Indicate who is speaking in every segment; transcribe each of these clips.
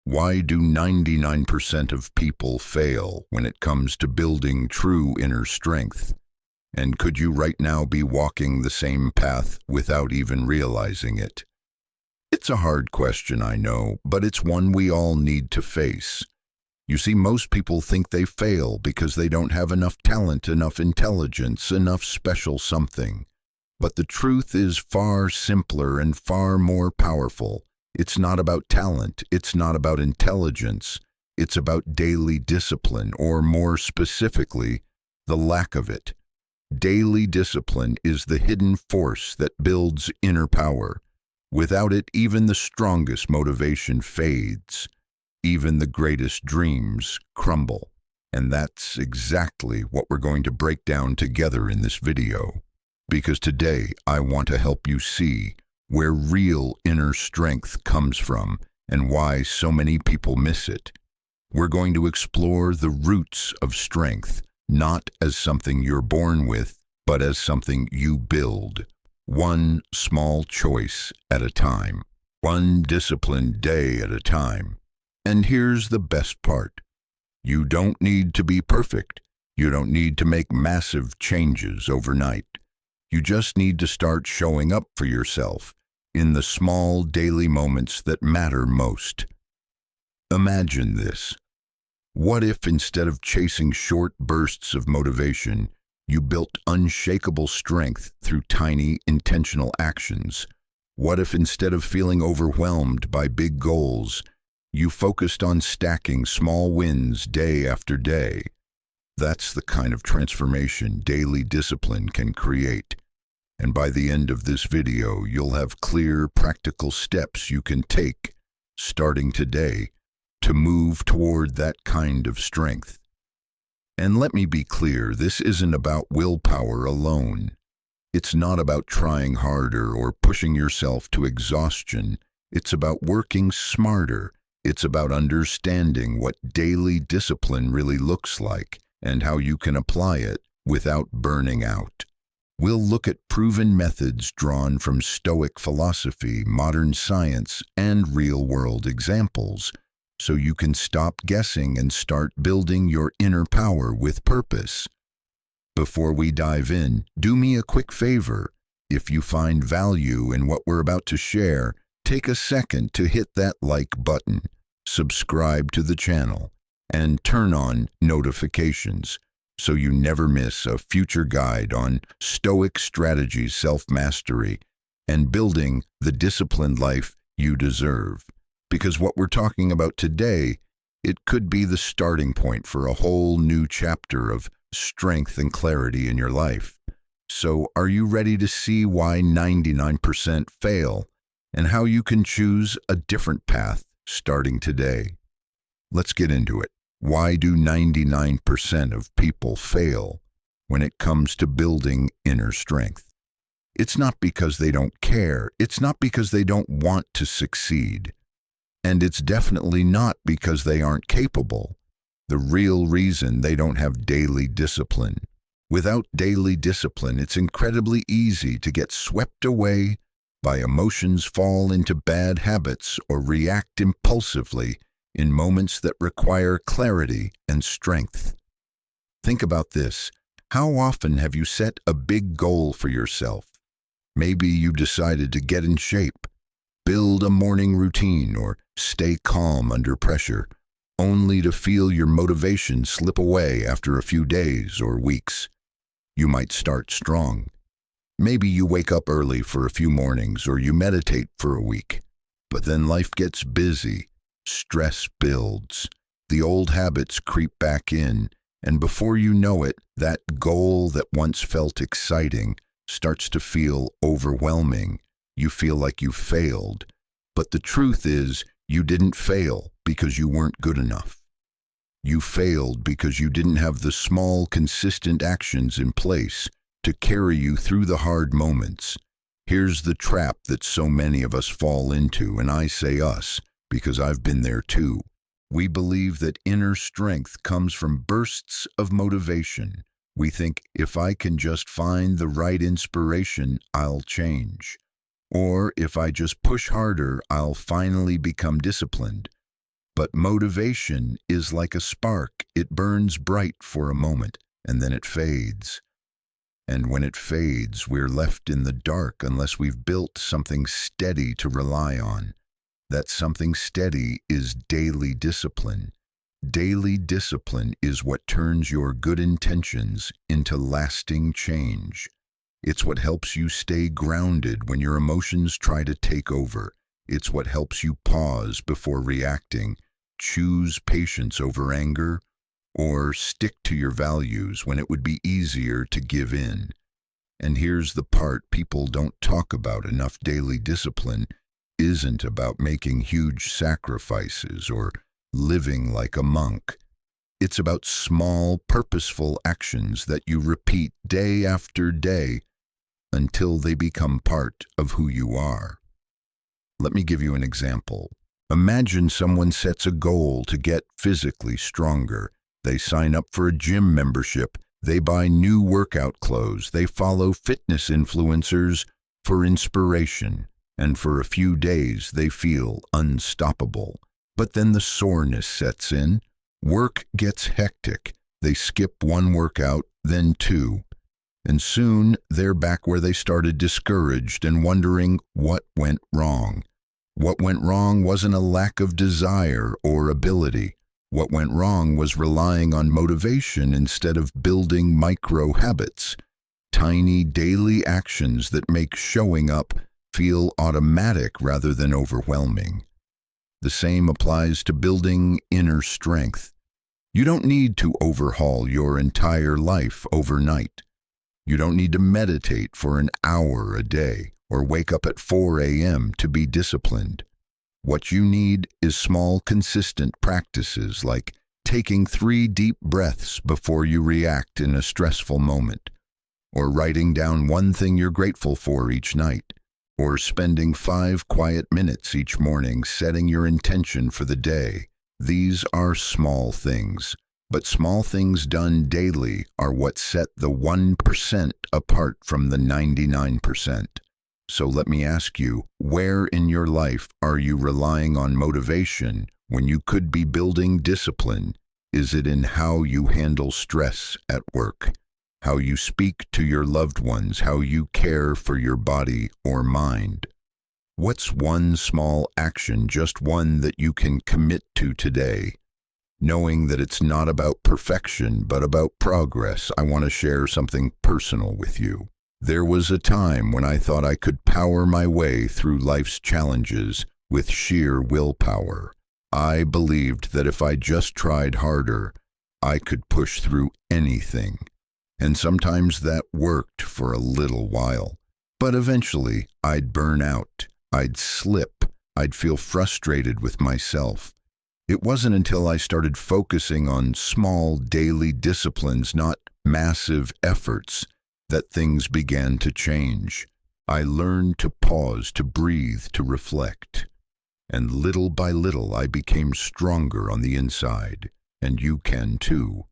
Speaker 1: Why do 99% of people fail when it comes to building true inner strength? And could you right now be walking the same path without even realizing it? It's a hard question, I know, but it's one we all need to face. You see, most people think they fail because they don't have enough talent, enough intelligence, enough special something. But the truth is far simpler and far more powerful. It's not about talent, it's not about intelligence, it's about daily discipline, or more specifically, the lack of it. Daily discipline is the hidden force that builds inner power. Without it, even the strongest motivation fades. Even the greatest dreams crumble. And that's exactly what we're going to break down together in this video. Because today, I want to help you see where real inner strength comes from and why so many people miss it. We're going to explore the roots of strength, not as something you're born with, but as something you build. One small choice at a time. One disciplined day at a time. And here's the best part. You don't need to be perfect. You don't need to make massive changes overnight. You just need to start showing up for yourself in the small daily moments that matter most. Imagine this. What if instead of chasing short bursts of motivation, you built unshakable strength through tiny, intentional actions? What if instead of feeling overwhelmed by big goals, you focused on stacking small wins day after day? That's the kind of transformation daily discipline can create. And by the end of this video, you'll have clear, practical steps you can take, starting today, to move toward that kind of strength. And let me be clear, this isn't about willpower alone. It's not about trying harder or pushing yourself to exhaustion. It's about working smarter. It's about understanding what daily discipline really looks like and how you can apply it without burning out. We'll look at proven methods drawn from Stoic philosophy, modern science, and real-world examples, so you can stop guessing and start building your inner power with purpose. Before we dive in, do me a quick favor. If you find value in what we're about to share, take a second to hit that like button, subscribe to the channel, and turn on notifications so you never miss a future guide on Stoic strategies, self-mastery, and building the disciplined life you deserve. Because what we're talking about today, it could be the starting point for a whole new chapter of strength and clarity in your life. So are you ready to see why 99% fail and how you can choose a different path starting today? Let's get into it. Why do 99% of people fail when it comes to building inner strength? It's not because they don't care. It's not because they don't want to succeed. And it's definitely not because they aren't capable. The real reason they don't have daily discipline. Without daily discipline, it's incredibly easy to get swept away by emotions, fall into bad habits, or react impulsively in moments that require clarity and strength. Think about this. How often have you set a big goal for yourself? Maybe you decided to get in shape, build a morning routine, or stay calm under pressure, only to feel your motivation slip away after a few days or weeks. You might start strong. Maybe you wake up early for a few mornings or you meditate for a week, but then life gets busy. Stress builds, the old habits creep back in, and before you know it, that goal that once felt exciting starts to feel overwhelming. You feel like you failed. But the truth is, you didn't fail because you weren't good enough. You failed because you didn't have the small, consistent actions in place to carry you through the hard moments. Here's the trap that so many of us fall into, and I say us, because I've been there too. We believe that inner strength comes from bursts of motivation. We think, if I can just find the right inspiration, I'll change. Or if I just push harder, I'll finally become disciplined. But motivation is like a spark. It burns bright for a moment, and then it fades. And when it fades, we're left in the dark unless we've built something steady to rely on. That something steady is daily discipline. Daily discipline is what turns your good intentions into lasting change. It's what helps you stay grounded when your emotions try to take over. It's what helps you pause before reacting, choose patience over anger, or stick to your values when it would be easier to give in. And here's the part people don't talk about enough. Daily discipline isn't about making huge sacrifices or living like a monk. It's about small, purposeful actions that you repeat day after day until they become part of who you are. Let me give you an example. Imagine someone sets a goal to get physically stronger. They sign up for a gym membership. They buy new workout clothes. They follow fitness influencers for inspiration. And for a few days, they feel unstoppable. But then the soreness sets in. Work gets hectic. They skip one workout, then two. And soon they're back where they started, discouraged and wondering what went wrong. What went wrong wasn't a lack of desire or ability. What went wrong was relying on motivation instead of building micro habits, tiny daily actions that make showing up feel automatic rather than overwhelming. The same applies to building inner strength. You don't need to overhaul your entire life overnight. You don't need to meditate for an hour a day or wake up at 4 a.m. to be disciplined. What you need is small, consistent practices like taking 3 deep breaths before you react in a stressful moment, or writing down one thing you're grateful for each night, or spending 5 quiet minutes each morning setting your intention for the day. These are small things. But small things done daily are what set the 1% apart from the 99%. So let me ask you, where in your life are you relying on motivation when you could be building discipline? Is it in how you handle stress at work, how you speak to your loved ones, how you care for your body or mind? What's one small action, just one that you can commit to today? Knowing that it's not about perfection, but about progress, I want to share something personal with you. There was a time when I thought I could power my way through life's challenges with sheer willpower. I believed that if I just tried harder, I could push through anything. And sometimes that worked for a little while. But eventually, I'd burn out. I'd slip. I'd feel frustrated with myself. It wasn't until I started focusing on small daily disciplines, not massive efforts, that things began to change. I learned to pause, to breathe, to reflect. And little by little, I became stronger on the inside. And you can too.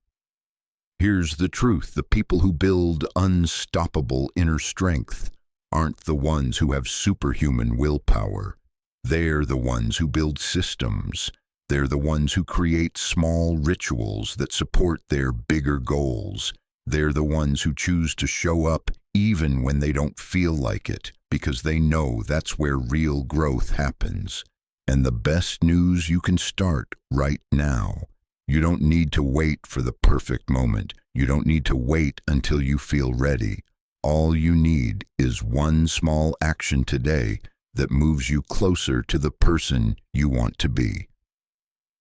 Speaker 1: Here's the truth. The people who build unstoppable inner strength aren't the ones who have superhuman willpower. They're the ones who build systems. They're the ones who create small rituals that support their bigger goals. They're the ones who choose to show up even when they don't feel like it, because they know that's where real growth happens. And the best news, you can start right now. You don't need to wait for the perfect moment. You don't need to wait until you feel ready. All you need is one small action today that moves you closer to the person you want to be.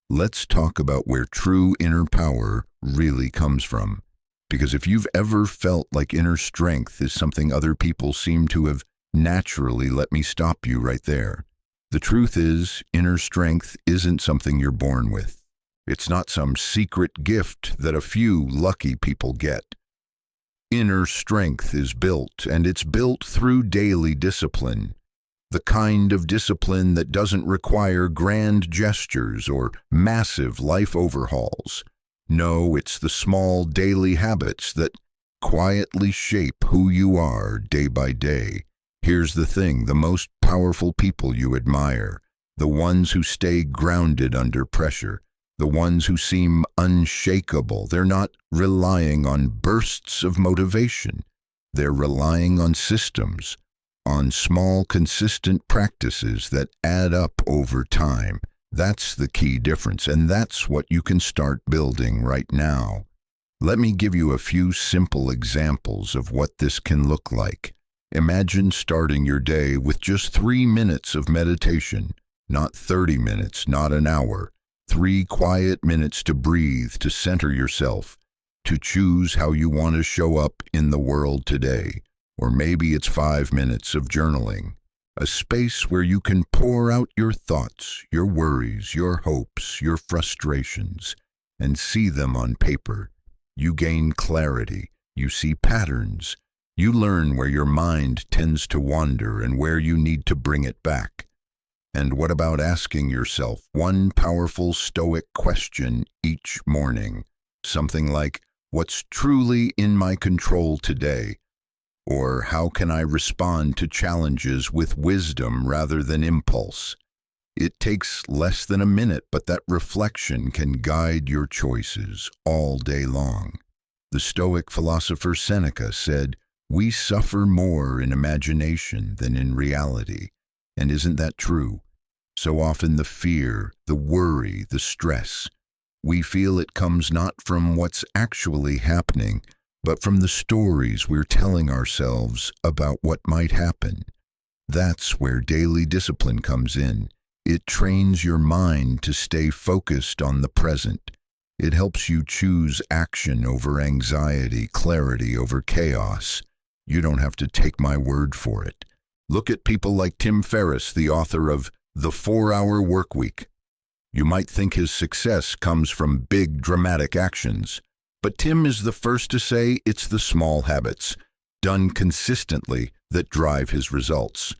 Speaker 1: Let's talk about where true inner power really comes from. Because if you've ever felt like inner strength is something other people seem to have naturally, let me stop you right there. The truth is, inner strength isn't something you're born with. It's not some secret gift that a few lucky people get. Inner strength is built, and it's built through daily discipline. The kind of discipline that doesn't require grand gestures or massive life overhauls. No, it's the small daily habits that quietly shape who you are day by day. Here's the thing, the most powerful people you admire, the ones who stay grounded under pressure, the ones who seem unshakable. They're not relying on bursts of motivation. They're relying on systems, on small, consistent practices that add up over time. That's the key difference, and that's what you can start building right now. Let me give you a few simple examples of what this can look like. Imagine starting your day with just 3 minutes of meditation, not 30 minutes, not an hour. 3 quiet minutes to breathe, to center yourself, to choose how you want to show up in the world today. Or maybe it's 5 minutes of journaling, a space where you can pour out your thoughts, your worries, your hopes, your frustrations, and see them on paper. You gain clarity, you see patterns, you learn where your mind tends to wander and where you need to bring it back. And what about asking yourself one powerful Stoic question each morning? Something like, what's truly in my control today? Or how can I respond to challenges with wisdom rather than impulse? It takes less than a minute, but that reflection can guide your choices all day long. The Stoic philosopher Seneca said, "We suffer more in imagination than in reality." And isn't that true? So often the fear, the worry, the stress, we feel it comes not from what's actually happening, but from the stories we're telling ourselves about what might happen. That's where daily discipline comes in. It trains your mind to stay focused on the present. It helps you choose action over anxiety, clarity over chaos. You don't have to take my word for it. Look at people like Tim Ferriss, the author of The 4-Hour Workweek. You might think his success comes from big, dramatic actions, but Tim is the first to say it's the small habits, done consistently, that drive his results.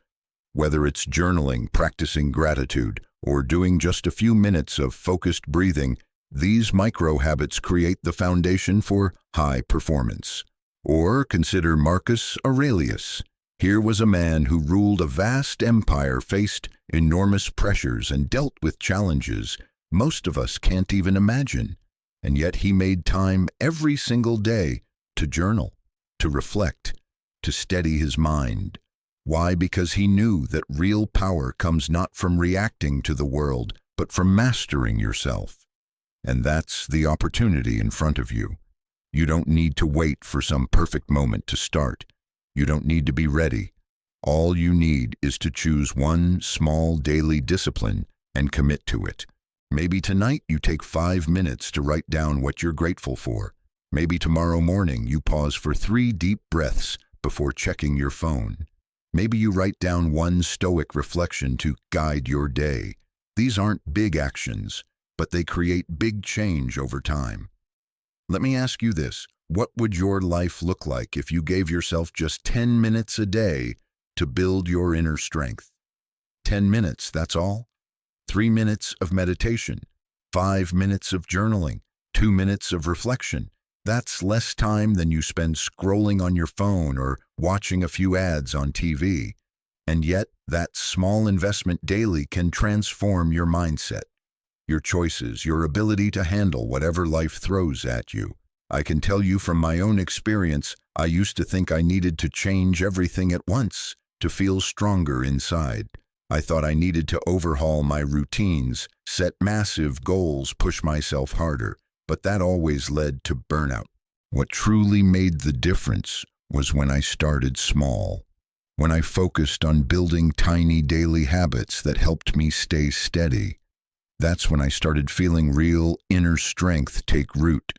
Speaker 1: Whether it's journaling, practicing gratitude, or doing just a few minutes of focused breathing, these micro habits create the foundation for high performance. Or consider Marcus Aurelius. Here was a man who ruled a vast empire, faced enormous pressures, and dealt with challenges most of us can't even imagine. And yet he made time every single day to journal, to reflect, to steady his mind. Why? Because he knew that real power comes not from reacting to the world, but from mastering yourself. And that's the opportunity in front of you. You don't need to wait for some perfect moment to start. You don't need to be ready. All you need is to choose one small daily discipline and commit to it. Maybe tonight you take 5 minutes to write down what you're grateful for. Maybe tomorrow morning you pause for 3 deep breaths before checking your phone. Maybe you write down one Stoic reflection to guide your day. These aren't big actions, but they create big change over time. Let me ask you this. What would your life look like if you gave yourself just 10 minutes a day to build your inner strength? 10 minutes, that's all? 3 minutes of meditation, 5 minutes of journaling, 2 minutes of reflection. That's less time than you spend scrolling on your phone or watching a few ads on TV. And yet, that small investment daily can transform your mindset, your choices, your ability to handle whatever life throws at you. I can tell you from my own experience, I used to think I needed to change everything at once to feel stronger inside. I thought I needed to overhaul my routines, set massive goals, push myself harder, but that always led to burnout. What truly made the difference was when I started small, when I focused on building tiny daily habits that helped me stay steady. That's when I started feeling real inner strength take root.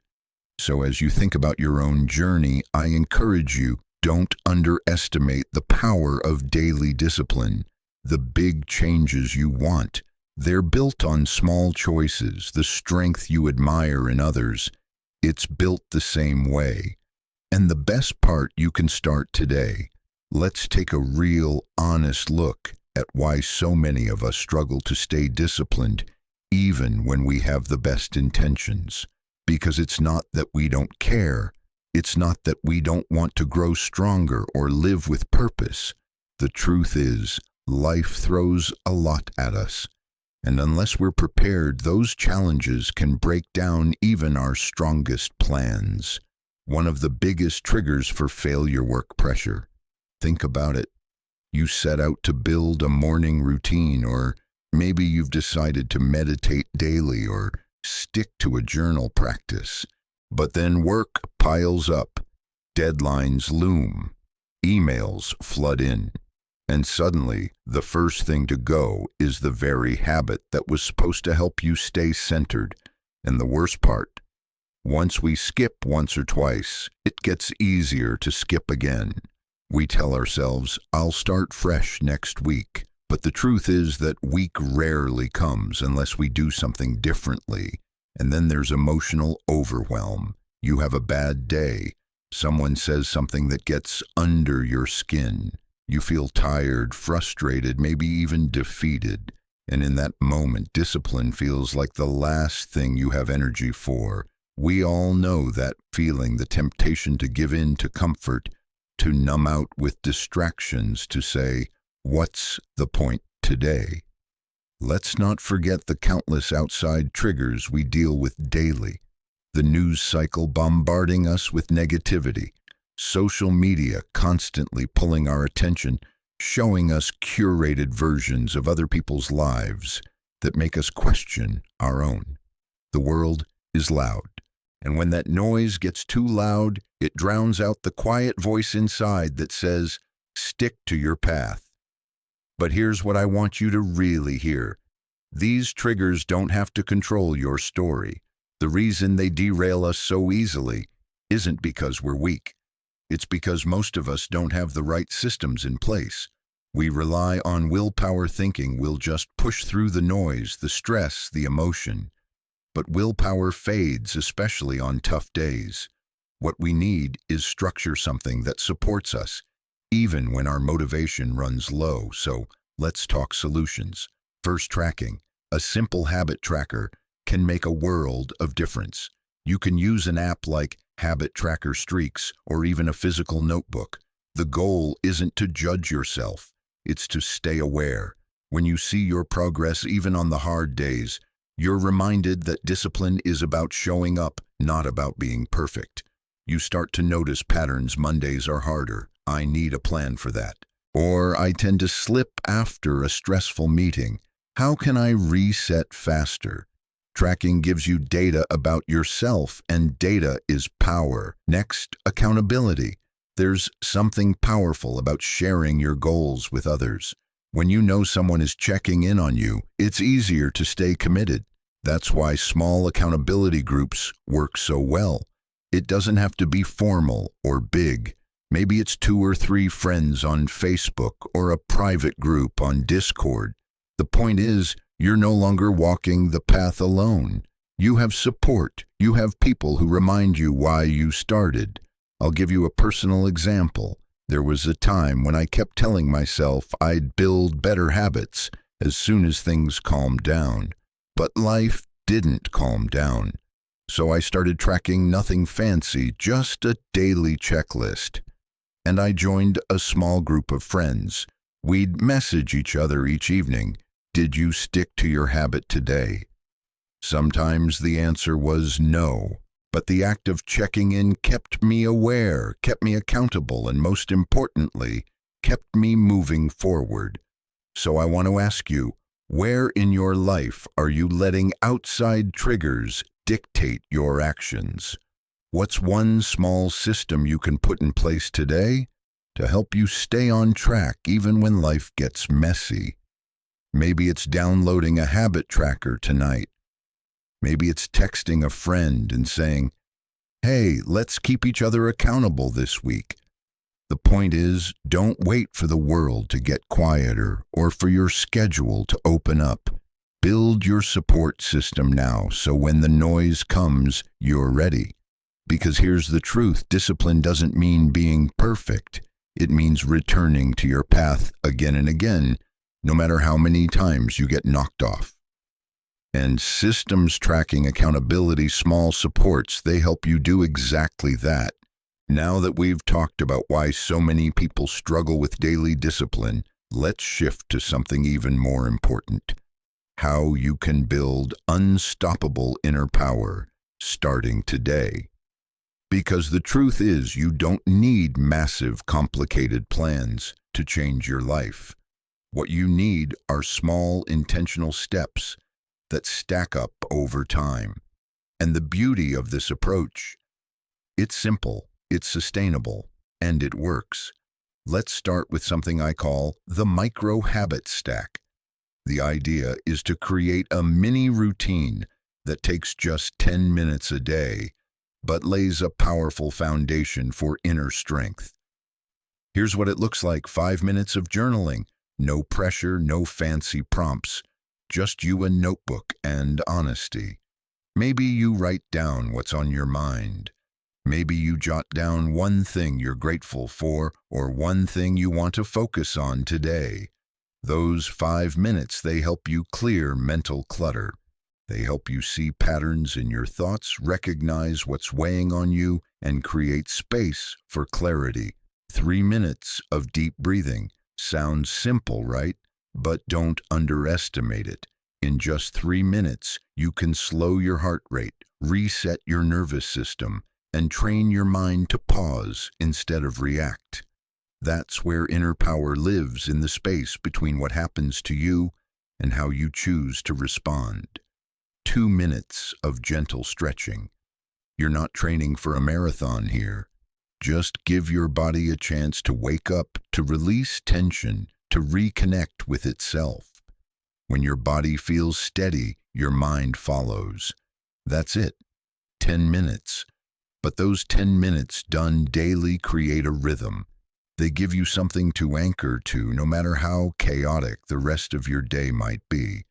Speaker 1: So as you think about your own journey, I encourage you, don't underestimate the power of daily discipline. The big changes you want, they're built on small choices, the strength you admire in others. It's built the same way. And the best part, you can start today. Let's take a real, honest look at why so many of us struggle to stay disciplined, even when we have the best intentions. Because it's not that we don't care. It's not that we don't want to grow stronger or live with purpose. The truth is, life throws a lot at us. And unless we're prepared, those challenges can break down even our strongest plans. One of the biggest triggers for failure: work pressure. Think about it. You set out to build a morning routine, or maybe you've decided to meditate daily or stick to a journal practice. But then work piles up, deadlines loom, emails flood in, and suddenly the first thing to go is the very habit that was supposed to help you stay centered. And the worst part, once we skip once or twice, it gets easier to skip again. We tell ourselves, I'll start fresh next week. But the truth is that week rarely comes unless we do something differently. And then there's emotional overwhelm. You have a bad day. Someone says something that gets under your skin. You feel tired, frustrated, maybe even defeated. And in that moment, discipline feels like the last thing you have energy for. We all know that feeling, the temptation to give in to comfort, to numb out with distractions, to say, what's the point today? Let's not forget the countless outside triggers we deal with daily. The news cycle bombarding us with negativity. Social media constantly pulling our attention, showing us curated versions of other people's lives that make us question our own. The world is loud, and when that noise gets too loud, it drowns out the quiet voice inside that says, stick to your path. But here's what I want you to really hear. These triggers don't have to control your story. The reason they derail us so easily isn't because we're weak. It's because most of us don't have the right systems in place. We rely on willpower, thinking we'll just push through the noise, the stress, the emotion. But willpower fades, especially on tough days. What we need is structure, something that supports us, even when our motivation runs low. So let's talk solutions. First, tracking. A simple habit tracker can make a world of difference. You can use an app like Habit Tracker Streaks or even a physical notebook. The goal isn't to judge yourself, it's to stay aware. When you see your progress, even on the hard days, you're reminded that discipline is about showing up, not about being perfect. You start to notice patterns. Mondays are harder. I need a plan for that. Or I tend to slip after a stressful meeting. How can I reset faster? Tracking gives you data about yourself, and data is power. Next, accountability. There's something powerful about sharing your goals with others. When you know someone is checking in on you, it's easier to stay committed. That's why small accountability groups work so well. It doesn't have to be formal or big. Maybe it's 2 or 3 friends on Facebook or a private group on Discord. The point is, you're no longer walking the path alone. You have support. You have people who remind you why you started. I'll give you a personal example. There was a time when I kept telling myself I'd build better habits as soon as things calmed down. But life didn't calm down. So I started tracking. Nothing fancy, just a daily checklist. And I joined a small group of friends. We'd message each other each evening. Did you stick to your habit today? Sometimes the answer was no, but the act of checking in kept me aware, kept me accountable, and most importantly, kept me moving forward. So I want to ask you, where in your life are you letting outside triggers dictate your actions? What's one small system you can put in place today to help you stay on track even when life gets messy? Maybe it's downloading a habit tracker tonight. Maybe it's texting a friend and saying, hey, let's keep each other accountable this week. The point is, don't wait for the world to get quieter or for your schedule to open up. Build your support system now so when the noise comes, you're ready. Because here's the truth, discipline doesn't mean being perfect. It means returning to your path again and again, no matter how many times you get knocked off. And systems, tracking, accountability, small supports, they help you do exactly that. Now that we've talked about why so many people struggle with daily discipline, let's shift to something even more important. how you can build unstoppable inner power starting today. Because the truth is, you don't need massive, complicated plans to change your life. What you need are small, intentional steps that stack up over time. And the beauty of this approach, it's simple, it's sustainable, and it works. Let's start with something I call the micro habit stack. The idea is to create a mini routine that takes just 10 minutes a day, but lays a powerful foundation for inner strength. Here's what it looks like: 5 minutes of journaling. No pressure, no fancy prompts, just you, a notebook, and honesty. Maybe you write down what's on your mind. Maybe you jot down one thing you're grateful for or one thing you want to focus on today. Those 5 minutes, they help you clear mental clutter. They help you see patterns in your thoughts, recognize what's weighing on you, and create space for clarity. 3 minutes of deep breathing. Sounds simple, right? But don't underestimate it. In just 3 minutes, you can slow your heart rate, reset your nervous system, and train your mind to pause instead of react. That's where inner power lives, in the space between what happens to you and how you choose to respond. 2 minutes of gentle stretching. You're not training for a marathon here. Just give your body a chance to wake up, to release tension, to reconnect with itself. When your body feels steady, your mind follows. That's it. 10 minutes. But those 10 minutes done daily create a rhythm. They give you something to anchor to, no matter how chaotic the rest of your day might be.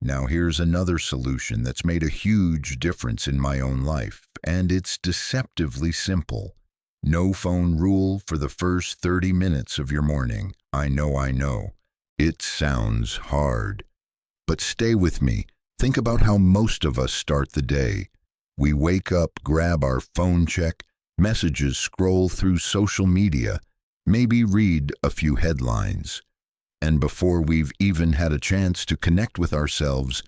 Speaker 1: Now here's another solution that's made a huge difference in my own life, and it's deceptively simple. No phone rule for the first 30 minutes of your morning. I know. It sounds hard. But stay with me. Think about how most of us start the day. We wake up, grab our phone, check messages, scroll through social media, maybe read a few headlines. And before we've even had a chance to connect with ourselves,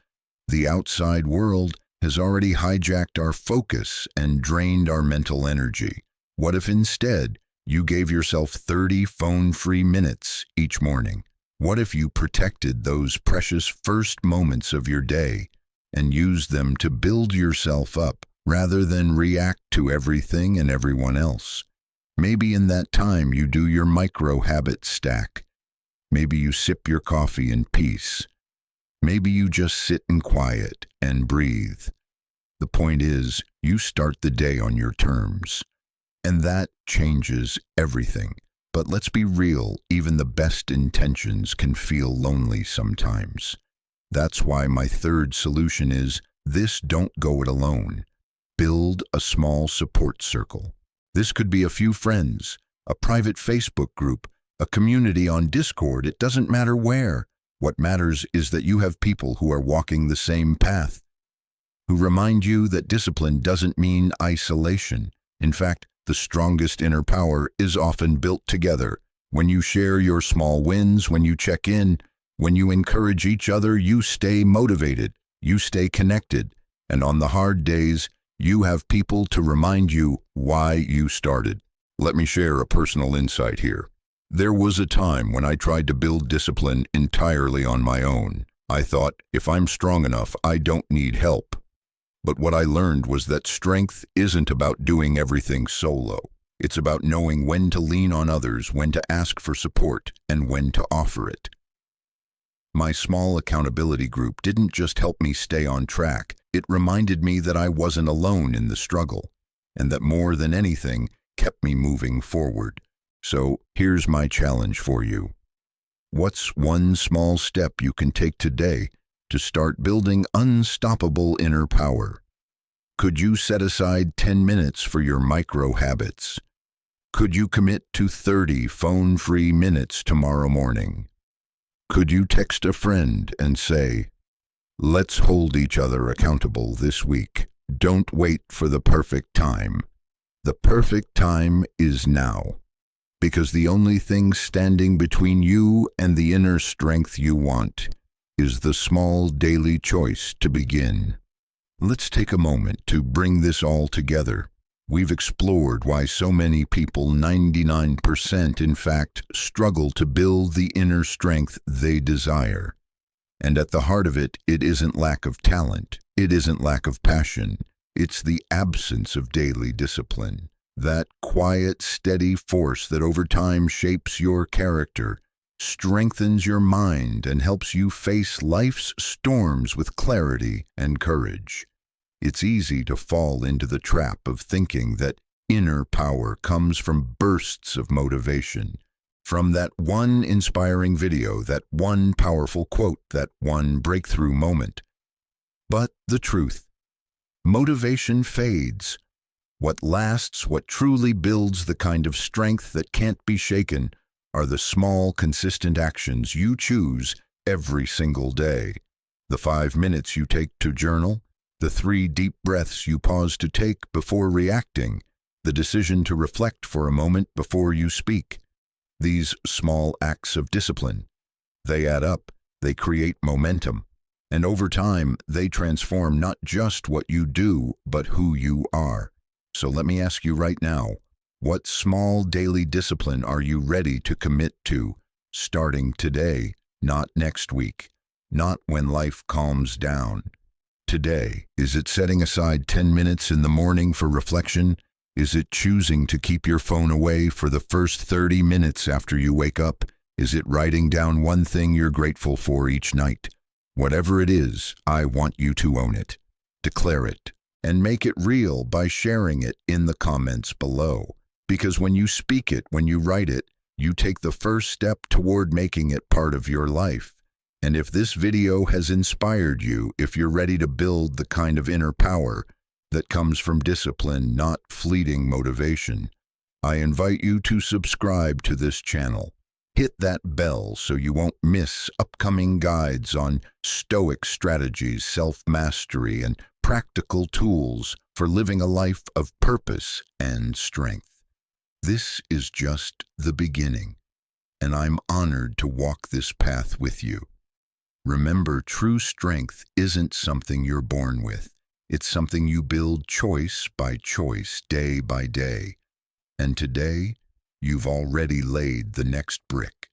Speaker 1: the outside world has already hijacked our focus and drained our mental energy. What if instead you gave yourself 30 phone-free minutes each morning? What if you protected those precious first moments of your day and used them to build yourself up rather than react to everything and everyone else? Maybe in that time you do your micro habit stack. Maybe you sip your coffee in peace. Maybe you just sit in quiet and breathe. The point is, you start the day on your terms. And that changes everything. But let's be real, even the best intentions can feel lonely sometimes. That's why my third solution is this: don't go it alone. Build a small support circle. This could be a few friends, a private Facebook group, a community on Discord. It doesn't matter where. What matters is that you have people who are walking the same path, who remind you that discipline doesn't mean isolation. In fact, the strongest inner power is often built together. When you share your small wins, when you check in, when you encourage each other, you stay motivated, you stay connected, and on the hard days, you have people to remind you why you started. Let me share a personal insight here. There was a time when I tried to build discipline entirely on my own. I thought, if I'm strong enough, I don't need help. But what I learned was that strength isn't about doing everything solo. It's about knowing when to lean on others, when to ask for support, and when to offer it. My small accountability group didn't just help me stay on track. It reminded me that I wasn't alone in the struggle, and that more than anything, kept me moving forward. So here's my challenge for you. What's one small step you can take today to start building unstoppable inner power? Could you set aside 10 minutes for your micro habits? Could you commit to 30 phone-free minutes tomorrow morning? Could you text a friend and say, let's hold each other accountable this week? Don't wait for the perfect time. The perfect time is now, because the only thing standing between you and the inner strength you want is the small daily choice to begin. Let's take a moment to bring this all together. We've explored why so many people, 99% in fact, struggle to build the inner strength they desire. And at the heart of it, it isn't lack of talent, it isn't lack of passion, it's the absence of daily discipline. That quiet, steady force that over time shapes your character, strengthens your mind, and helps you face life's storms with clarity and courage. It's easy to fall into the trap of thinking that inner power comes from bursts of motivation, from that one inspiring video, that one powerful quote, that one breakthrough moment. But the truth, motivation fades. What lasts, what truly builds the kind of strength that can't be shaken, are the small, consistent actions you choose every single day. The 5 minutes you take to journal, the 3 deep breaths you pause to take before reacting, the decision to reflect for a moment before you speak. These small acts of discipline, they add up, they create momentum, and over time, they transform not just what you do, but who you are. So let me ask you right now, what small daily discipline are you ready to commit to, starting today, not next week, not when life calms down? Today, is it setting aside 10 minutes in the morning for reflection? Is it choosing to keep your phone away for the first 30 minutes after you wake up? Is it writing down one thing you're grateful for each night? Whatever it is, I want you to own it, declare it, and make it real by sharing it in the comments below. Because when you speak it, when you write it, you take the first step toward making it part of your life. And if this video has inspired you, if you're ready to build the kind of inner power that comes from discipline, not fleeting motivation, I invite you to subscribe to this channel. Hit that bell so you won't miss upcoming guides on Stoic strategies, self-mastery, and practical tools for living a life of purpose and strength. This is just the beginning, and I'm honored to walk this path with you. Remember, true strength isn't something you're born with. It's something you build choice by choice, day by day. And today, you've already laid the next brick.